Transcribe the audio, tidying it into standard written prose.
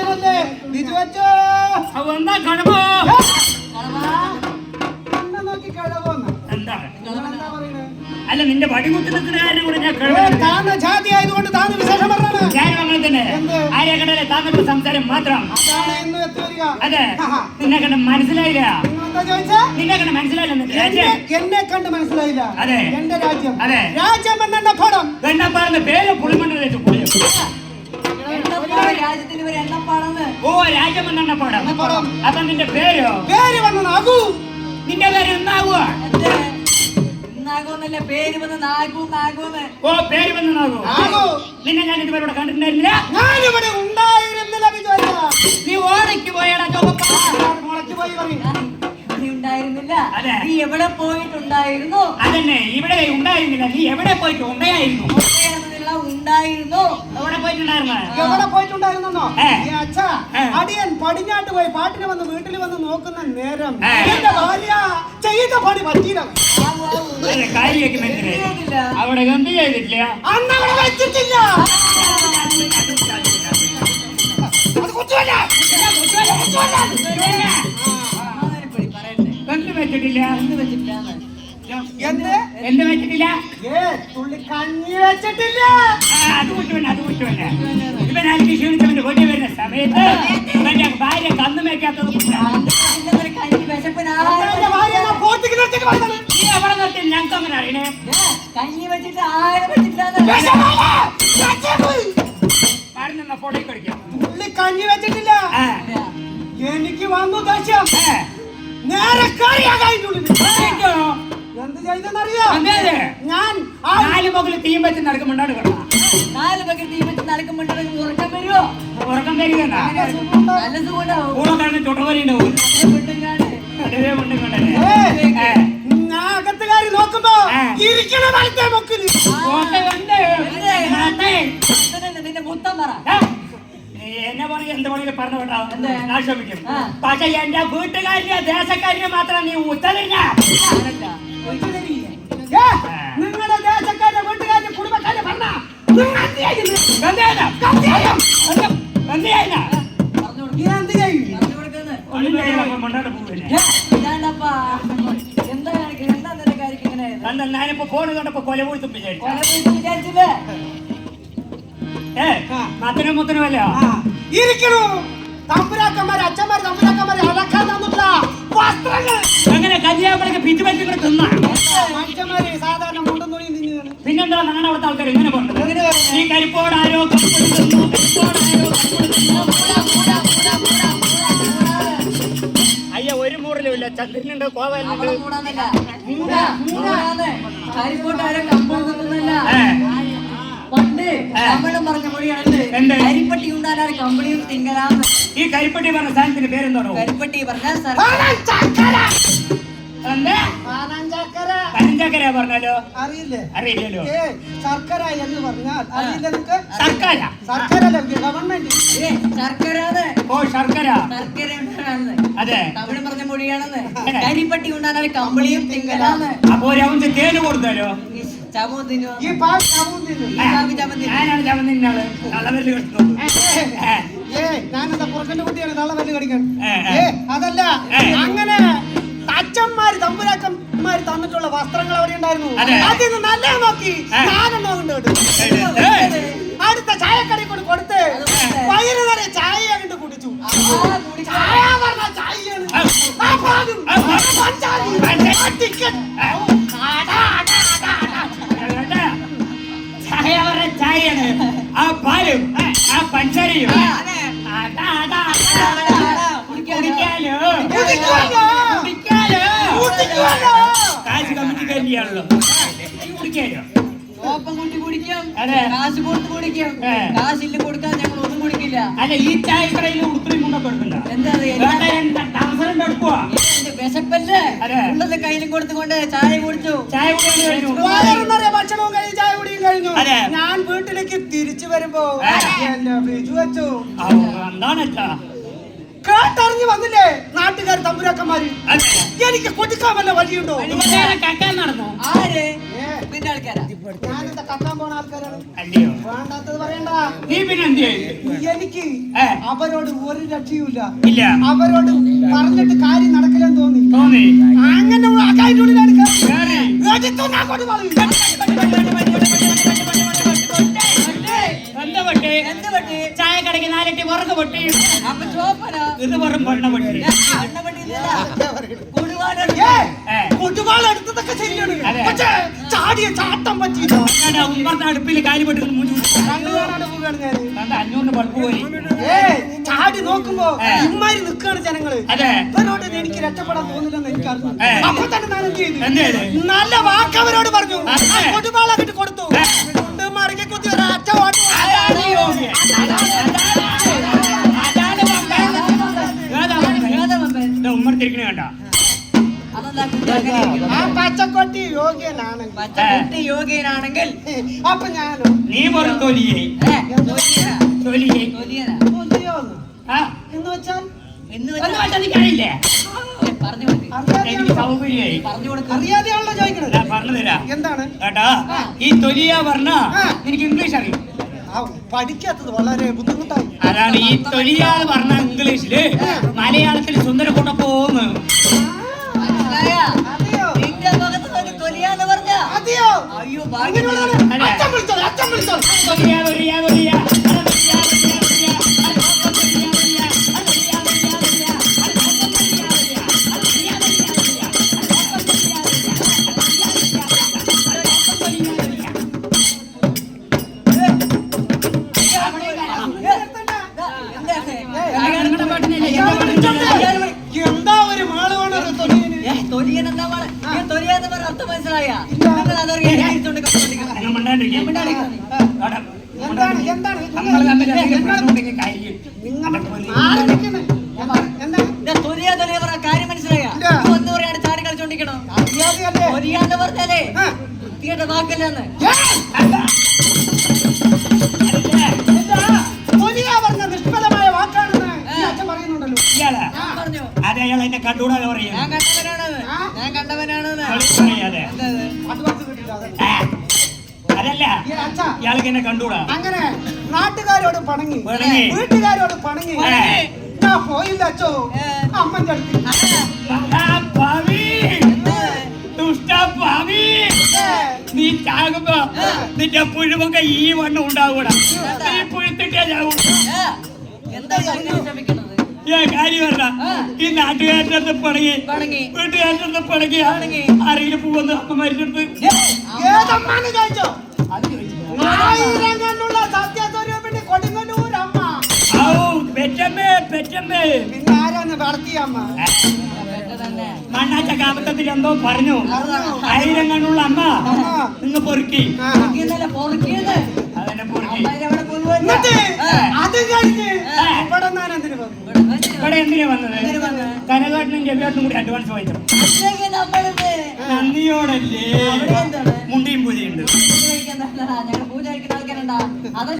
അച്ഛനല്ലേ ബിജു അച്ഛോ? എന്താ കടമോ? എന്നെ നോക്കി കിഴവോന്ന് എന്താ എന്താ പറയുന്നത്? അല്ല നിന്റെ വടികുത്തി നിൽക്കുന്ന കാര്യം കൂടെ ഞാൻ കിഴവൻ. താന്ന് ജാതി ആയതുകൊണ്ട് താന്ന് വിശേഷം പറഞ്ഞാണ്. ഞാനും അങ്ങനെ തന്നെ. ആര്യ കടലെ താങ്കളുടെ സംസാരം മാത്രം. അതാണ് ഇന്ന് എത്തിവരിക. അതെ നിന്നെ കണ്ട് മനസ്സിലായില്ല. നിങ്ങളെന്താ ചോദിച്ചാ? നിന്നെ കണ്ട് മനസ്സിലായില്ല. എന്നെ കണ്ട് മനസ്സിലായില്ല. അതെ എന്റെ രാജ്യം. അതെ രാജ്യം എന്നെണ്ണപ്പാടം. എണ്ണപ്പാടെന്ന് പേര് പുളിമണ്ണ് വെച്ച് പുളിയോ. രാജ്യത്തിന് ഒരു എണ്ണപ്പാടാണ്. ഓ രാജ്യം എന്നെണ്ണപ്പാടം. അപ്പൊ നിന്റെ പേരോ? പേര് വന്നു നാഗു. നിന്റെ പേര് എന്നാകുക? നാഗോന്നല്ല പേര് വന്ന് നാഗൂന്ന്. ഓ പേര് വന്ന് നാഗു. നിന്നെ ഞാൻ ഇതുവരെ ഇവിടെ കണ്ടിട്ടുണ്ടായിരുന്നില്ല. ഞാനിവിടെ ഉണ്ടായിരുന്നില്ല ബിജു അച്ഛ. നീ ഓടയ്ക്ക് പോയടാ മുളച്ചു പോയി പറയും. നീ ഉണ്ടായിരുന്നില്ല. അതെ. നീ എവിടെ പോയിട്ടുണ്ടായിരുന്നു? അതന്നെ ഇവിടെ ഉണ്ടായിരുന്നില്ല. നീ എവിടെ പോയിട്ട് ഉണ്ടായിരുന്നു? ഉണ്ടായിരുന്നു. എവിടെ പോയിട്ടുണ്ടായിരുന്നു? എവിടെ പോയിട്ടുണ്ടായിരുന്നോ? ഏ. ഈ അച്ഛ അടിയൻ പടിഞ്ഞാട്ട് പോയി പാട്ടിന് വന്ന് വീട്ടിൽ വന്ന് നോക്കുന്ന നേരം ഏ. എന്റെ ഭാര്യ ചെയ്ത പണി പറ്റിയില്ല. കാര്യമൊക്കെ മനസ്സിലായി. അവിടെ എന്ത് ചെയ്തിട്ടില്ല? അന്ന് അവിടെ വെച്ചിട്ടില്ല. അത് കുറ്റമല്ല. എന്ത് വെച്ചിട്ടില്ല? എന്ത് എന്ത് വെച്ചിട്ടില്ല? തുള്ളി കഞ്ഞി വെച്ചിട്ടില്ല. അത് കുറ്റമല്ല, അത് കുറ്റമല്ല. ഇവൻ എനിക്ക് ക്ഷീണിച്ചവന്റെ വീട്ടിൽ വരുന്ന സമയത്ത് ഇവന്റെ ഭാര്യ കന്നു വെക്കാത്തത് കുറ്റമാണ്. എന്റെ ഭാര്യ ഞാൻ കോർട്ടിക്ക് നിർത്തിയിട്ട് വന്നത്. നീ എവിടെ നിർത്തി? ഞങ്ങൾക്ക് അങ്ങനെ അറിയണേ. കഞ്ഞി വെച്ചിട്ട് ആരും വെച്ചിട്ടില്ല. ആരും നിന്ന ഫോട്ടോയ്ക്ക് കളിക്കാം. തുള്ളി കഞ്ഞി വെച്ചിട്ടില്ല. ആ. എനിക്ക് വന്നു ദേഷ്യം. ഏ. നേരെ കറിയാകായിട്ടുള്ളിൽ ആയിക്കോ. എന്ത് ചെയ്തെന്നറിയോ? അതെ. ഞാൻ നാല് മുകളിൽ തീയും വെച്ച് നടക്കുമ്പോണ്ടാണ് കിടന്നത്. 4 ബക്കറ്റ് തീ വെച്ച് നടക്കുമ്പോഴേക്കും ഉറക്കം വരുമോ? ഉറക്കം വരികയെന്നാ നല്ല സുഖമുണ്ടാവും. കൂടെ കാണുന്ന ചുട്ടവരി ഉണ്ടാവും. അതേ കൊണ്ടും കൊണ്ടല്ലേ. ഞാൻ അകത്ത് കയറി നോക്കുമ്പോ ഇരിക്കണ വലത്തെ മുക്കില് നിന്റെ മുത്തം പറ. എന്നെ പറഞ്ഞ എന്ത് പണിയിൽ പറഞ്ഞു കേട്ടോ. എന്ത്? ഞാൻ ക്ഷമിക്കും. പക്ഷെ എന്റെ വീട്ടുകാരിനെ ദേശക്കാരിനെ മാത്രം നീ ഉത്തരില്ല. നിങ്ങളുടെ ദേശക്കാരുടെ വീട്ടുകാരുടെ കുടുംബക്കാരെ പറഞ്ഞ ഞാനിപ്പോ ഫോണ് കണ്ടപ്പോ കൊല പോയി വിചാരിച്ചു. വിചാരിച്ചില്ലേ? മത്തനും മുത്തനുമല്ല ഇരിക്കണു തമ്പുരാക്കന്മാര് അച്ഛന്മാര് തമ്പുരാക്കന്മാര് അടക്കാൻ തന്നിട്ടുള്ള വസ്ത്രങ്ങൾ അങ്ങനെ കന്യാകുമാരിക്ക് പിച്ചു പറ്റി കൂടെ തിന്ന മനുഷ്യന്മാര് സാധാരണ മുണ്ടും തുണിയും തിന്നുകയാണ്. പിന്നെന്താ ഞങ്ങളുടെ അവിടുത്തെ ആൾക്കാർ ഇങ്ങനെ പറഞ്ഞത്? ഈ കരിപ്പോടാരോ അയ്യ ഒരു മൂറിലുമില്ല. ചന്ദ്രനുണ്ട്, കോവലുണ്ട്. പണ്ട് തമിഴും പറഞ്ഞ മൊഴിയാണല്ലേ കരിപ്പട്ടി ഉണ്ടാകാൻ കമ്പിളിയും തിങ്കലാന്ന്. ഈ കരിപ്പട്ടി പറഞ്ഞ സാധനത്തിന്റെ പേരെന്താണോ? കരിപ്പട്ടി പറഞ്ഞാൽ പനഞ്ചാക്കര പറഞ്ഞാലോ? അറിയില്ലേ? അറിയില്ലല്ലോ. ശർക്കര എന്ന് പറഞ്ഞാൽ അറിയില്ല നിനക്ക്? ശർക്കര ശർക്കര ഗവൺമെന്റ് ശർക്കര. ഓ ശർക്കര. ശർക്കര ഉണ്ടാകാന്ന് അതെ തമിഴ് പറഞ്ഞ മൊഴിയാണെന്ന്. കരിപ്പട്ടി ഉണ്ടാകാൻ കമ്പിളിയും തിങ്കലാന്ന്. അപ്പൊ ഒരു അവന്റെ തേന് കൊടുത്താലോ? ചമോദിനോ ഈ പാൽ ചാവുന്നില്ല. ഞാനാണ് ചമന്നിന്നാള് തള്ളവരല് കെട്ടുന്നത്. ഞാനെന്താ പുറക്കന്റെ കുട്ടിയാണ് തള്ളവരല് കടിക്കാൻ? അതല്ല, അങ്ങനെ അച്ഛന്മാര് തമ്പുരാക്കന്മാര് തന്നിട്ടുള്ള വസ്ത്രങ്ങൾ അവിടെ ഉണ്ടായിരുന്നു. അതിന് നല്ല നോക്കി ഞാനെണ്ണോ കൊണ്ട് അടുത്ത ചായക്കടയിൽ കൊണ്ട് കൊടുത്ത് വയറ് നിറയെ ചായ അങ്ങോട്ട് കുടിച്ചു. ചായ പറഞ്ഞ ചായയാണ്. ചായയാണ് ആ പാലും ആ പഞ്ചാരയും കുടിക്കാലോ കാശ് കമ്മിറ്റി കല്യാണല്ലോ. കുടിക്കാലോ ഒപ്പം കൂട്ടി കുടിക്കും. കാശ് കൊടുത്ത് കുടിക്കും. കാശില്ല കൊടുക്കാൻ ഞങ്ങൾ ഒന്നും കുടിക്കില്ല. അല്ല ഈ ചായക്കടയിൽ ഉടുപ്പിലും കൊണ്ടൊക്കെ എടുക്കണ്ട. എന്താ എടുക്കുവാ വിശപ്പല്ലേ ഉള്ളത് കയ്യിലും കൊടുത്തുകൊണ്ട് ചായ കുടിച്ചു. ചായ കഴിഞ്ഞു. ഭക്ഷണവും കഴിഞ്ഞു, ചായ കുടിയും കഴിഞ്ഞു. ഞാൻ വീട്ടിലേക്ക് തിരിച്ചു വരുമ്പോ ബിജു വെച്ചു എന്താണ് കേട്ടറിഞ്ഞു വന്നില്ലേ നാട്ടുകാർ തമ്പുരാക്കന്മാര്. എനിക്ക് കൊടുക്കാൻ വല്ല വഴിയുണ്ടോ? കക്കാൻ നടന്നു. ആര് നിന്റെ ആൾക്കാരാ ഞാനെന്താ കക്കാൻ പോണ ആൾക്കാരാണ്. അല്ലയോ വേണ്ടാത്തത് പറയണ്ട. നീ പിന്നെ എന്ത് ചെയ്യും? എനിക്ക് ഏ. അവരോട് ഒരു രക്ഷയുമില്ല. ഇല്ല അവരോട് പറഞ്ഞിട്ട് കാര്യം നടക്കില്ലെന്ന് തോന്നി. തോന്നി അങ്ങനെ അകായിട്ടുള്ളിലാണ് കേറി. എന്താ പൊട്ടി? എന്ത് പറ്റി ചായ കടയ്ക്ക് 4 അട്ടി വിറക് പൊട്ടി. അപ്പൊ ചോപ്പനാ ഇത് വെറും പെണ്ണ പൊട്ടി. എണ്ണ പറ്റിയില്ല കൊടുവാനോ കൊടുവാളെടുത്തതൊക്കെ ശരിയാണ്. അതെ. പക്ഷേ ചാടിയ ചാട്ടം പറ്റിയില്ല. ഉമ്മർത്തെ അടുപ്പിൽ കാലി പൊട്ടി മൂഞ്ചു. കണ്ണു കാണാണ്ട് പോവുകയാണ് ഞാൻ. 500 ബൾബ് പോയി. ചാടി നോക്കുമ്പോ ഇമ്മാരി നിൽക്കാണ് ജനങ്ങള്. അതെ. ഇവരോട് എനിക്ക് രക്ഷപ്പെടാൻ തോന്നില്ലെന്ന് എനിക്ക് അറിഞ്ഞു. അപ്പൊ തന്നെ ഞാൻ എന്ത് എന്ത് ചെയ്തു? ചെയ്തു? നല്ല വാക്കവരോട് പറഞ്ഞു. അതെ. കൊടുവാളാക്കിട്ട് കൊടുത്തു. മറികെ കുത്തി ഒരൊറ്റ ഓട്ടം. അതാണ് യോഗ്യൻ. അതാണ് ഏതാ ഉമ്മർത്തിരിക്കണ കണ്ട. അതെന്താ കുട്ടി അങ്ങനെ ഇരിക്കുന്നത്? ആ പച്ചക്കൊട്ടി യോഗ്യനാണ്. പച്ചക്കുട്ടി യോഗ്യനാണെങ്കിൽ അപ്പൊ ഞാനോ നീ വെറും തൊലിയെ തൊലിയനാ. തൊലിയെ തൊലിയനാ. തൊലിയോന്ന് ആ എന്ന് വെച്ചാൽ എന്ന് ഒന്ന് വെച്ചാ വെച്ചാൽ എനിക്കറിയില്ലേ? പറഞ്ഞു കൊടുക്ക്. എനിക്ക് സൗകര്യമായി. പറഞ്ഞു കൊടുക്ക്. അറിയാതെയാണല്ലോ ചോദിക്കണത്. ഞാൻ പറഞ്ഞു തരാം എന്താണ് കേട്ടാ. ഈ തൊലിയ പറഞ്ഞ എനിക്ക് ഇംഗ്ലീഷ് അറിയും. ആ പഠിക്കാത്തത് വളരെ ബുദ്ധിമുട്ടായി. അതാണ് ഈ തൊലിയ പറഞ്ഞ ഇംഗ്ലീഷില് മലയാളത്തിൽ സുന്ദരക്കൂട്ട പോകുന്നു. മനസ്സിലായാ? അതെയോ നിന്റെ മുഖത്ത് നോക്കി തൊലിയാന്ന് പറഞ്ഞാ അതെയോ അയ്യോ ഭാഗ്യം. അങ്ങനെയുള്ളതാണ്. അച്ഛൻ വിളിച്ചോ അച്ഛൻ വിളിച്ചോ. തൊലിയ തൊലിയ തൊലിയ തൊലിയ തൊലിയ തൊലിയ എന്താ ഒരു മാള് വേണം ഒരു തൊലിയന്. തൊലിയൻ എന്താ മോളെ? ഈ തൊലിയാന്ന് പറഞ്ഞ അർത്ഥം മനസ്സിലായാ? നിങ്ങൾ അതറിയാൻ എന്താണ് എന്താണ് നമ്മൾ തമ്മിൽ എന്തെങ്കിലും പ്രശ്നമുണ്ടെങ്കിൽ കാര്യം. നിങ്ങൾ ആരൊക്കെയാണ്? എന്താണ് തൊലിയ തൊലിയ പറഞ്ഞ കാര്യം മനസ്സിലായാ? ഇല്ല. ഒന്ന് പറയാണ്ട് ചാടി കളിച്ചോണ്ടിരിക്കണോ? അറിയാതെയല്ലേ? തൊലിയാന്ന് പറഞ്ഞാലേ ആ. വൃത്തികെട്ട വാക്കല്ലെന്ന്. തൊലിയ പറഞ്ഞ നിഷ്ഫലമായ വാക്കാണെന്ന് ഈ അച്ഛൻ പറയുന്നുണ്ടല്ലോ. ഇയാളാ ഞാൻ പറഞ്ഞു അതെ അയാൾ എന്നെ കണ്ടുകൂടാതെ പറയും. ഞാൻ കണ്ടവനാണെന്ന്. ഞാൻ കണ്ടവനാണെന്ന്. അതെ എന്താ ഇത്? അത് വാക്ക് കിട്ടില്ല. അതല്ല. അതല്ല ഈ അച്ഛാ ഇയാൾക്ക് എന്നെ കണ്ടുകൂടാ. അങ്ങനെ നാട്ടുകാരോട് പണങ്ങി പിണങ്ങി. വീട്ടുകാരോട് പണങ്ങി പിണങ്ങി. ഞാൻ പോയില്ല അച്ഛോ അമ്മന്റെ അടുത്ത്. മഹാഭാവി, ദുഷ്ടഭാവി, നീ ചാകുമ്പോ നിന്റെ പുഴുവൊക്കെ ഈ വണ്ണം ഉണ്ടാവൂടാ. നീ പുഴുത്തിട്ടേ ചാവൂ. എന്താ അങ്ങനെ ശ്രമിക്കണത്? ഞാൻ കാര്യം പറഞ്ഞ ഈ നാട്ടുകാരുടെ പണങ്ങി പണങ്ങി. വീട്ടുകാരുടെ പണങ്ങി ആരെങ്കിലും പോവെന്ന് അമ്മ മരിച്ചെടുത്ത് ഏതമ്മാന്ന് ചോദിച്ചോ? 1000 കണ്ണുള്ള സത്യസ്വരൂപിണി കൊടുങ്ങല്ലൂർ അമ്മ. പെറ്റമ്മേ പെറ്റമ്മേ. പിന്നെ ആരാന്ന് വളർത്തിയ അമ്മ? തന്നെ മണ്ണാച്ച കാമത്തത്തിൽ എന്തോ പറഞ്ഞു. 1000 കണ്ണുള്ള അമ്മ നിങ്ങൾ പൊറുക്കി. ഇന്നലെ പൊറുക്കിയത് അതെന്നെ പൊറുക്കി. എവിടെ പോയി എന്നിട്ട് അത് കഴിഞ്ഞ് ഇവിടെ ഞാൻ എന്തിനു വന്നു? ഇവിടെ എന്തിനാ വന്നത്? കനകാട്ടിനും ജബിയാട്ടിനും കൂടി അഡ്വാൻസ് വാങ്ങിച്ചു. നമ്മളിത് നന്ദിയോടല്ലേ അവിടെ എന്താണ് മുണ്ടിയും പൂജയുണ്ട്. പൂജ കഴിക്കാൻ ഞങ്ങൾ പൂജ കഴിക്കുന്ന ആൾക്കാരുണ്ടാ? അത്